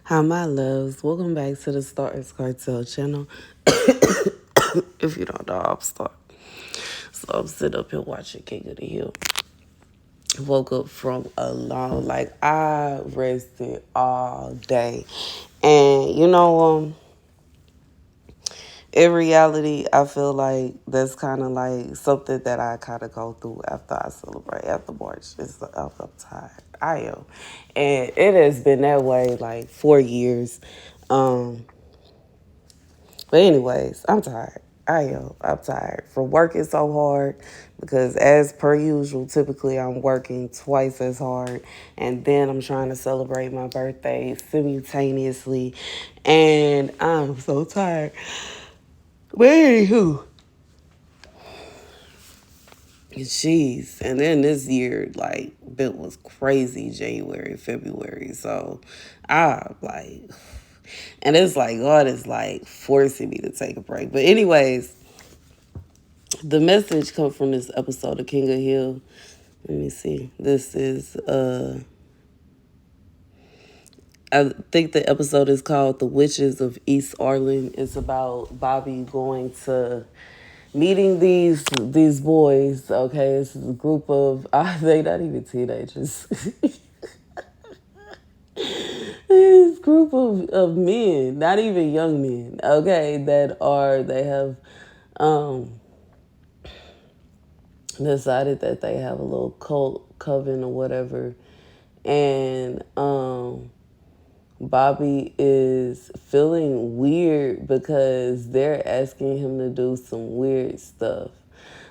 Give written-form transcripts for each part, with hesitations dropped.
Hi, my loves. Welcome back to the Starscartel channel. If you don't know, I'm Star. So I'm sitting up here watching King of the Hill. Woke up from a long, I rested all day. And, in reality, I feel like that's kind of like something that I kind of go through after I celebrate, after March. I'm tired. I am. And it has been that way like 4 years. But anyways, I'm tired. I am. I'm tired from working so hard because as per usual, typically I'm working twice as hard and then I'm trying to celebrate my birthday simultaneously and I'm so tired. But anywho, jeez. And then this year, it was crazy January, February. So I and it's like God is forcing me to take a break. But anyways, the message comes from this episode of King of Hill. Let me see. This is I think the episode is called The Witches of East Arlen. It's about Bobby going to meeting these boys. Okay, it's a group of they not even teenagers. This group of men, not even young men, okay, they have decided that they have a little cult coven or whatever. And Bobby is feeling weird because they're asking him to do some weird stuff.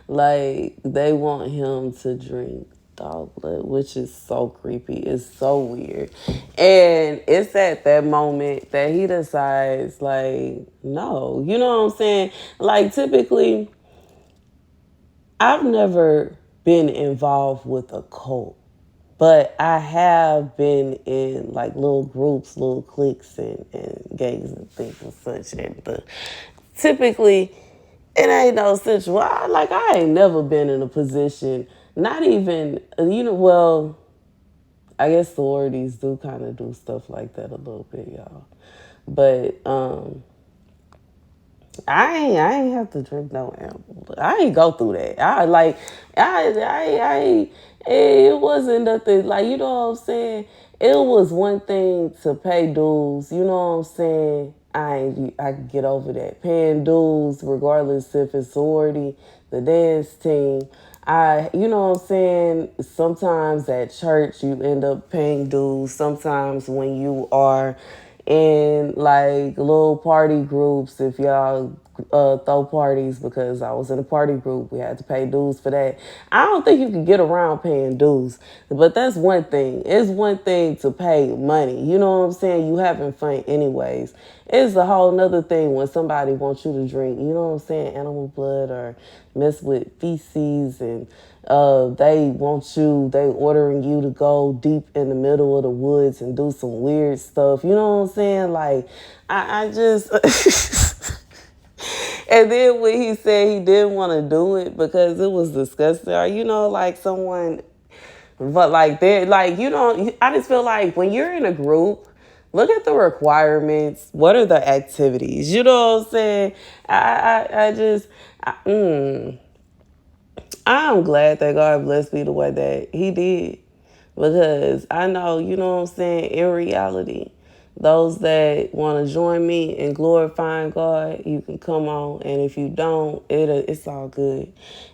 Like, they want him to drink dog blood, which is so creepy. It's so weird. And it's at that moment that he decides, no. You know what I'm saying? Like, typically, I've never been involved with a cult. But I have been in little groups, little cliques and gangs and things and such. And typically, it ain't no situation. I ain't never been in a position, not even, well, I guess sororities do kind of do stuff like that a little bit, y'all. But I ain't have to drink no ample. I ain't go through that. It wasn't nothing, you know what I'm saying? It was one thing to pay dues, you know what I'm saying? I can get over that. Paying dues, regardless if it's sorority, the dance team. You know what I'm saying? Sometimes at church you end up paying dues. Sometimes when you are in little party groups, if y'all throw parties, because I was in a party group, we had to pay dues for that. I don't think you can get around paying dues, but that's one thing. It's one thing to pay money, you know what I'm saying? You having fun anyways. It's a whole nother thing when somebody wants you to drink, you know what I'm saying, animal blood or mess with feces, and they ordering you to go deep in the middle of the woods and do some weird stuff. You know what I'm saying? I just, and then when he said he didn't want to do it because it was disgusting, or, someone, but they're I just feel like when you're in a group, look at the requirements. What are the activities? You know what I'm saying? I'm glad that God blessed me the way that he did, because I know, you know what I'm saying, in reality, those that want to join me in glorifying God, you can come on. And if you don't, it's all good.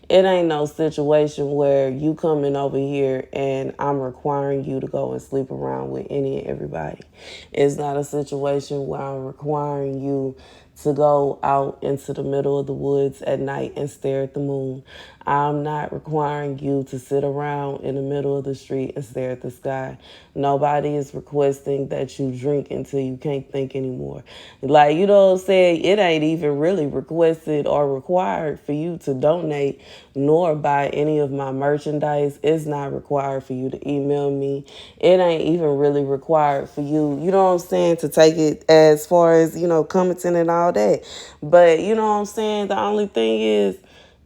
It ain't no situation where you coming over here and I'm requiring you to go and sleep around with any and everybody. It's not a situation where I'm requiring you to go out into the middle of the woods at night and stare at the moon. I'm not requiring you to sit around in the middle of the street and stare at the sky. Nobody is requesting that you drink until you can't think anymore. You know what I'm saying? It ain't even really requested or required for you to donate nor buy any of my merchandise. It's not required for you to email me. It ain't even really required for you, you know what I'm saying, to take it as far as, commenting and all that. But, you know what I'm saying? The only thing is,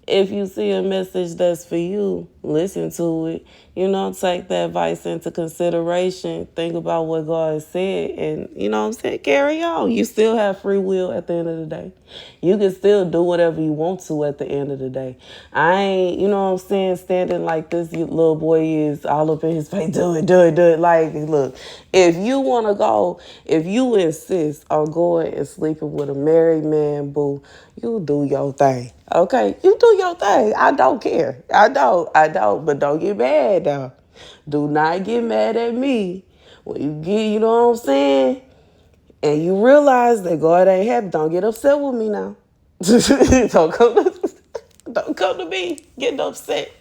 if you see a message that's for you, listen to it, take that advice into consideration, think about what God said, and carry on. You still have free will at the end of the day. You can still do whatever you want to at the end of the day. I ain't, standing like this little boy is all up in his face, do it, do it, do it. Like, look, if you want to go, if you insist on going and sleeping with a married man, boo, you do your thing. Okay? You do your thing. I don't care. I don't. But don't get mad now. Do not get mad at me. When you get, you know what I'm saying? And you realize that God ain't happy, don't get upset with me now. Don't come to me getting upset.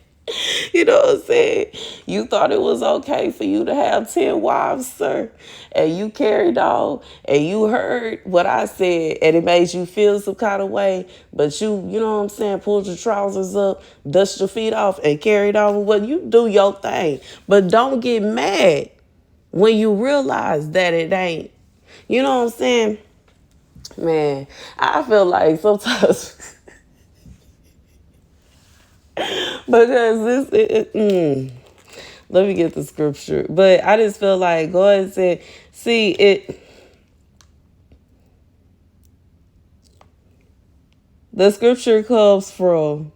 You know what I'm saying? You thought it was okay for you to have 10 wives, sir. And you carried on and you heard what I said and it made you feel some kind of way. But you know what I'm saying, pulled your trousers up, dust your feet off and carried on with what you do your thing. But don't get mad when you realize that it ain't. You know what I'm saying? Man, I feel like sometimes because let me get the scripture. But I just feel like God said, see it. The scripture comes from,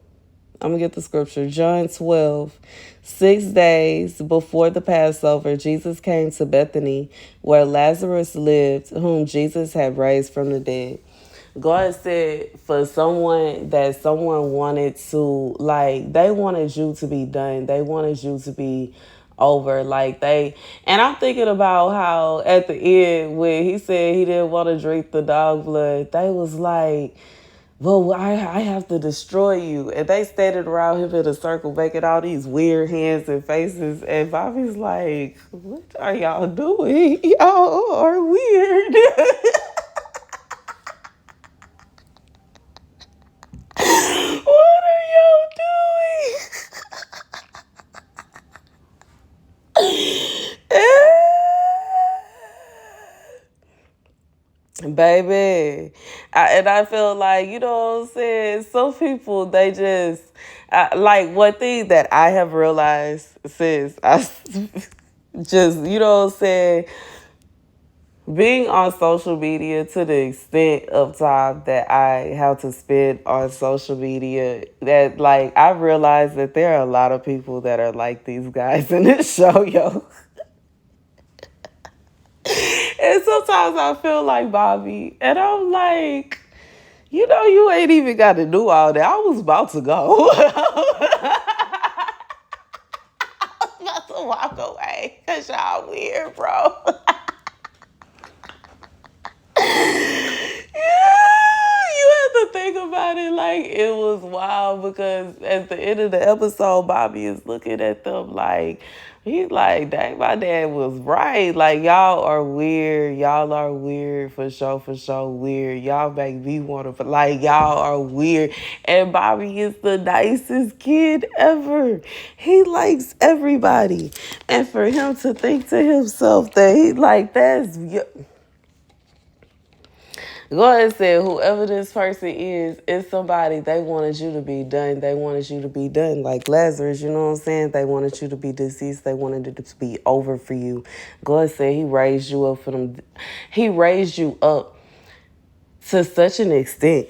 I'm going to get the scripture, John 12. 6 days before the Passover, Jesus came to Bethany, where Lazarus lived, whom Jesus had raised from the dead. God said for someone wanted to, like, they wanted you to be done. They wanted you to be over. And I'm thinking about how at the end when he said he didn't want to drink the dog blood, they was like, well, I have to destroy you. And they standing around him in a circle making all these weird hands and faces. And Bobby's like, what are y'all doing? Y'all are weird. What are y'all doing? Baby. I feel like, you know what I'm saying? Some people, they just, like one thing that I have realized since I just, you know what I'm saying? Being on social media to the extent of time that I have to spend on social media, that like I realize that there are a lot of people that are like these guys in this show, yo. And sometimes I feel like Bobby, and I'm like, you ain't even got to do all that. I was about to go. I was about to walk away because y'all weird, bro. You have to think about it like it was wild because at the end of the episode, Bobby is looking at them like, he's like, dang, my dad was right. Like, y'all are weird. Y'all are weird for sure, weird. Y'all make me want to, like, y'all are weird. And Bobby is the nicest kid ever. He likes everybody. And for him to think to himself that he, like, God said, whoever this person is somebody they wanted you to be done. They wanted you to be done. Like Lazarus, you know what I'm saying? They wanted you to be deceased. They wanted it to be over for you. God said he raised you up for them. He raised you up to such an extent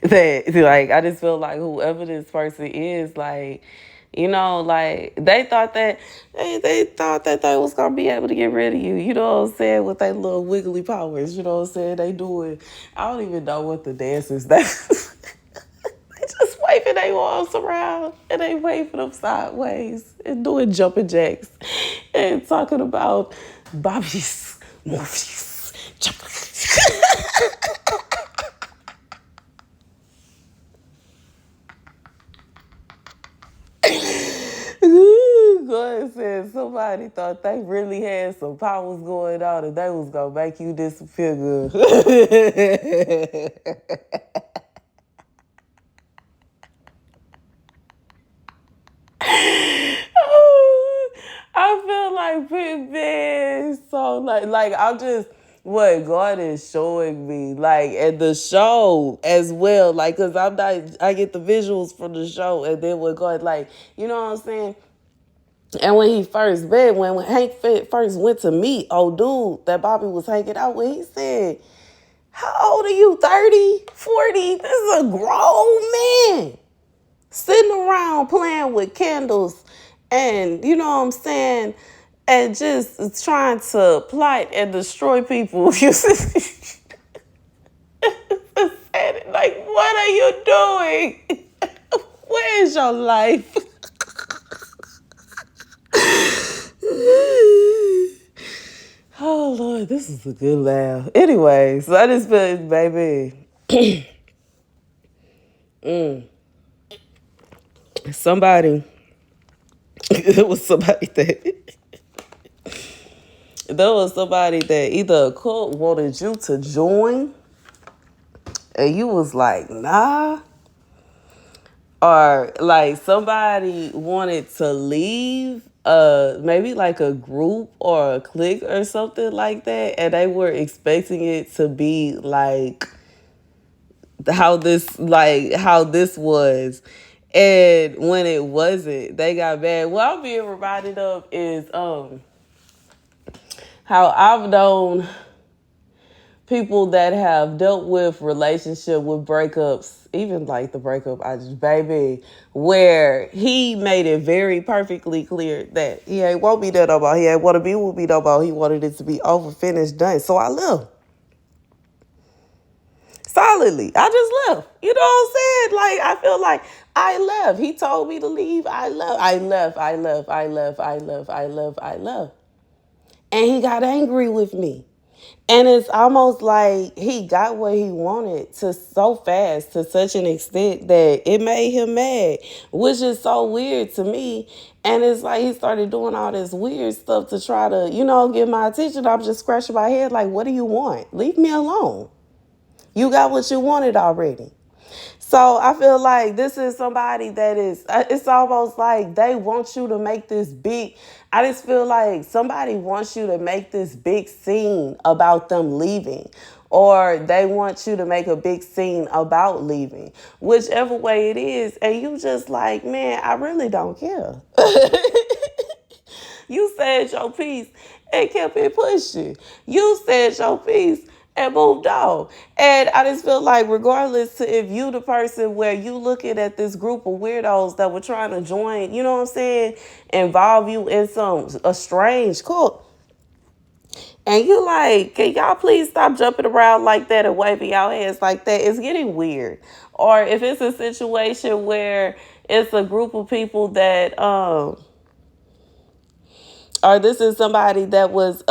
that, like, I just feel like whoever this person is, like, like they thought that they was gonna be able to get rid of you. You know what I'm saying? With their little wiggly powers. You know what I'm saying? They doing. I don't even know what the dancers. They just waving their arms around and they waving them sideways and doing jumping jacks and talking about Bobby's Morpheus jumping. God said somebody thought they really had some powers going on and they was gonna make you disappear good. I feel like man, so like I'm just what God is showing me, like, and the show as well, like, cause I'm not, I get the visuals from the show, and then when God, like, you know what I'm saying? And when he first met, when Hank first went to meet old dude that Bobby was hanging out with, he said, how old are you, 30, 40? This is a grown man sitting around playing with candles and, you know what I'm saying, and just trying to plot and destroy people. You see? Like, what are you doing? Where is your life? Oh, Lord, this is a good laugh. Anyway, so I just feel, baby, somebody, it was somebody that, there was somebody that either a cult wanted you to join and you was like, nah, or like somebody wanted to leave maybe like a group or a clique or something like that, and they were expecting it to be like how this was, and when it wasn't, they got mad. What I'm being reminded of is how I've known people that have dealt with relationship with breakups, even like the breakup I just, baby, where he made it very perfectly clear that he ain't want me there no more. He ain't want to be with me no more. He wanted it to be over, finished, done. So I left. Solidly. I just left. You know what I'm saying? Like, I feel like I left. He told me to leave. I left. I left. I left. I left. I left. I left. I left. And he got angry with me. And it's almost like he got what he wanted to so fast, to such an extent that it made him mad, which is so weird to me. And it's like he started doing all this weird stuff to try to, get my attention. I'm just scratching my head like, what do you want? Leave me alone. You got what you wanted already. So I feel like this is somebody that is, it's almost like they want you to make this big, I just feel like somebody wants you to make this big scene about them leaving, or they want you to make a big scene about leaving, whichever way it is. And you just like, man, I really don't care. You said your piece and kept it pushing. You said your piece and moved on. And I just feel like regardless to if you the person where you looking at this group of weirdos that were trying to join, you know what I'm saying, involve you in a strange cult. And you like, can y'all please stop jumping around like that and waving y'all hands like that? It's getting weird. Or if it's a situation where it's a group of people that or this is somebody that was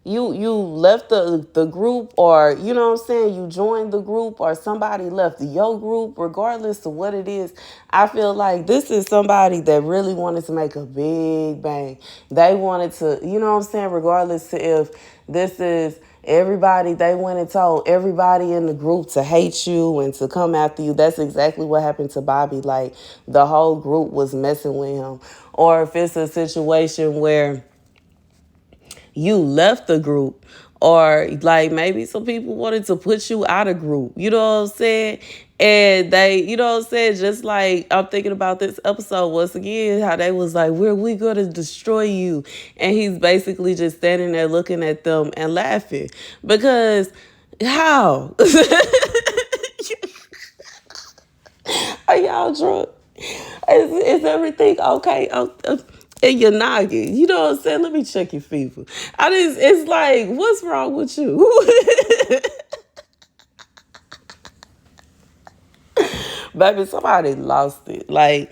you left the group, or you know what I'm saying, you joined the group, or somebody left your group, regardless of what it is, I feel like this is somebody that really wanted to make a big bang. They wanted to, you know what I'm saying, regardless to if this is everybody, they went and told everybody in the group to hate you and to come after you. That's exactly what happened to Bobby. Like, the whole group was messing with him. Or if it's a situation where you left the group, or like maybe some people wanted to put you out of group, you know what I'm saying? And they, you know what I'm saying, just like I'm thinking about this episode once again, how they was like, we gonna destroy you. And he's basically just standing there looking at them and laughing. Because how? Are y'all drunk? Is everything okay? In your noggin, you know what I'm saying? Let me check your fever. It's like, what's wrong with you? Baby, somebody lost it. Like,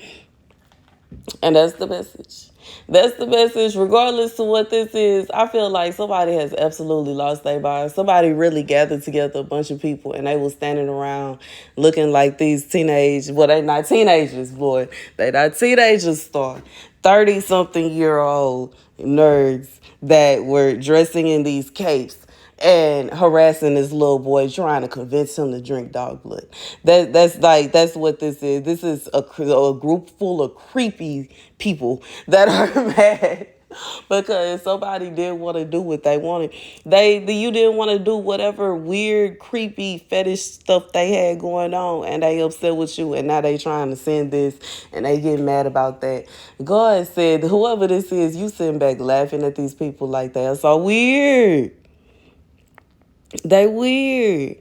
and that's the message. That's the message. Regardless of what this is, I feel like somebody has absolutely lost their mind. Somebody really gathered together a bunch of people and they were standing around looking like these well, they not teenagers, boy. They not teenagers, 30-something-year-old nerds that were dressing in these capes and harassing this little boy, trying to convince him to drink dog blood. That's what this is. This is a group full of creepy people that are mad Because somebody didn't want to do what they wanted. You didn't want to do whatever weird, creepy fetish stuff they had going on, and they upset with you, and now they trying to send this, and they get mad about that. God said, whoever this is, you sitting back laughing at these people like they are so weird. They weird.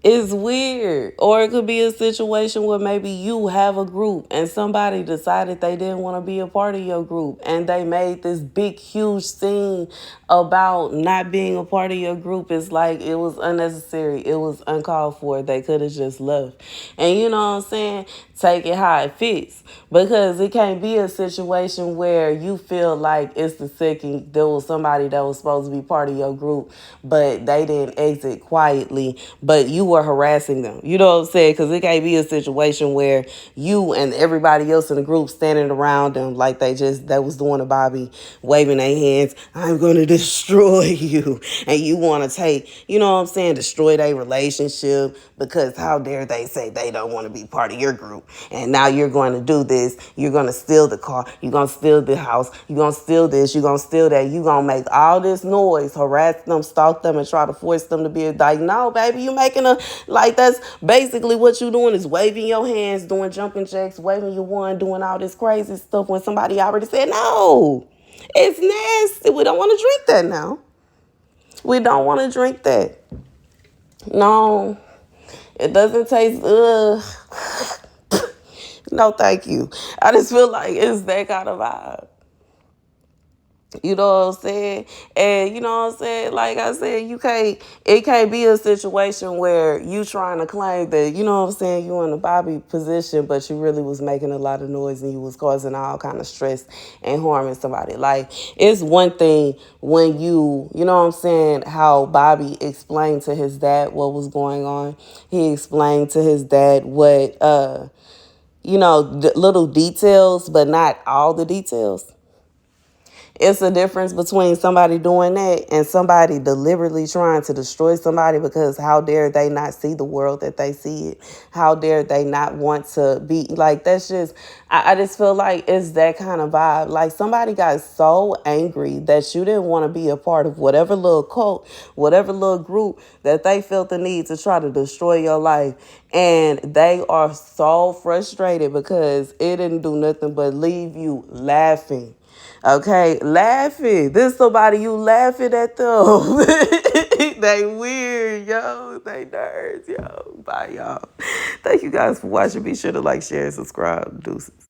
It's weird. Or it could be a situation where maybe you have a group and somebody decided they didn't want to be a part of your group, and they made this big, huge scene about not being a part of your group. It's like it was unnecessary. It was uncalled for. They could have just left. And you know what I'm saying? Take it how it fits. Because it can't be a situation where you feel like it's the second there was somebody that was supposed to be part of your group, but they didn't exit quietly, but you were harassing them. You know what I'm saying? Because it can't be a situation where you and everybody else in the group standing around them like they was doing to Bobby, waving their hands, I'm going to destroy you. And you want to you know what I'm saying, destroy their relationship because how dare they say they don't want to be part of your group. And now you're going to do this. You're going to steal the car. You're going to steal the house. You're going to steal this. You're going to steal that. You're going to make all this noise, harass them, stalk them, and try to force them to be like, no, baby, you making that's basically what you're doing is waving your hands, doing jumping jacks, waving your wand, doing all this crazy stuff when somebody already said, no, it's nasty. We don't want to drink that now. We don't want to drink that. No, it doesn't taste, no, thank you. I just feel like it's that kind of vibe. You know what I'm saying? And you know what I'm saying? Like I said, it can't be a situation where you trying to claim that, you know what I'm saying, you in a Bobby position, but you really was making a lot of noise and you was causing all kind of stress and harming somebody. Like, it's one thing when you know what I'm saying, how Bobby explained to his dad what was going on. He explained to his dad what, little details, but not all the details. It's a difference between somebody doing that and somebody deliberately trying to destroy somebody because how dare they not see the world that they see it? How dare they not want to be like, that's just, I just feel like it's that kind of vibe. Like somebody got so angry that you didn't want to be a part of whatever little cult, whatever little group that they felt the need to try to destroy your life. And they are so frustrated because it didn't do nothing but leave you laughing. Okay, laughing. This somebody you laughing at them. They weird, yo. They nerds, yo. Bye, y'all. Thank you guys for watching. Be sure to like, share, and subscribe. Deuces.